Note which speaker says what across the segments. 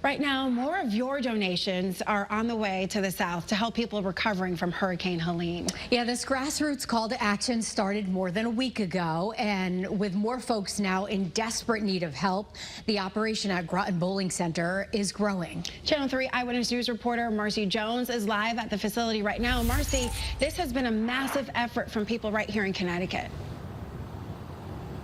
Speaker 1: Right now, more of your donations are on the way to the south to help people recovering from Hurricane Helene.
Speaker 2: Yeah, this grassroots call to action started more than a week ago, and with more folks now in desperate need of help, the operation at Groton Bowling Center is growing.
Speaker 1: Channel 3 Eyewitness News reporter Marcy Jones is live at the facility right now. Marcy, this has been a massive effort from people right here in Connecticut.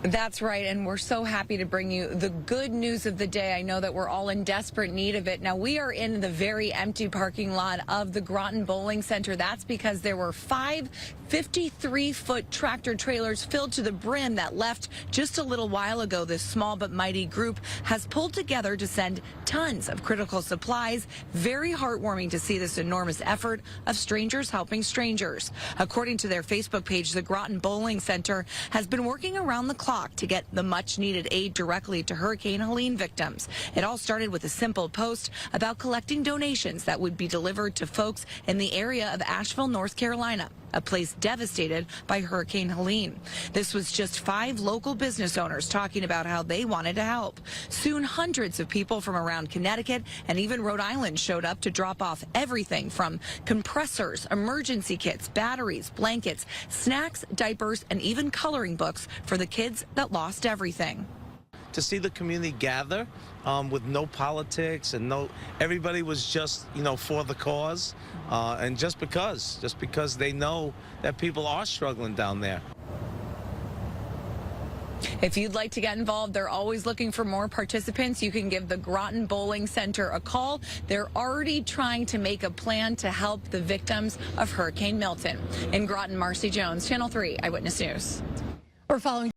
Speaker 3: That's right, and we're so happy to bring you the good news of the day. I know that we're all in desperate need of it. Now, we are in the very empty parking lot of the Groton Bowling Center. That's because there were 5 53-foot tractor trailers filled to the brim that left just a little while ago. This small but mighty group has pulled together to send tons of critical supplies. Very heartwarming to see this enormous effort of strangers helping strangers. According to their Facebook page, the Groton Bowling Center has been working around the clock to get the much-needed aid directly to Hurricane Helene victims. It all started with a simple post about collecting donations that would be delivered to folks in the area of Asheville, North Carolina, a place devastated by Hurricane Helene. This was just 5 local business owners talking about how they wanted to help. Soon, hundreds of people from around Connecticut and even Rhode Island showed up to drop off everything from compressors, emergency kits, batteries, blankets, snacks, diapers, and even coloring books for the kids that lost everything.
Speaker 4: To see the community gather with no politics and everybody was just, for the cause, and just because they know that people are struggling down there.
Speaker 3: If you'd like to get involved, they're always looking for more participants. You can give the Groton Bowling Center a call. They're already trying to make a plan to help the victims of Hurricane Milton. In Groton, Marcy Jones, Channel 3 Eyewitness News.
Speaker 2: We're following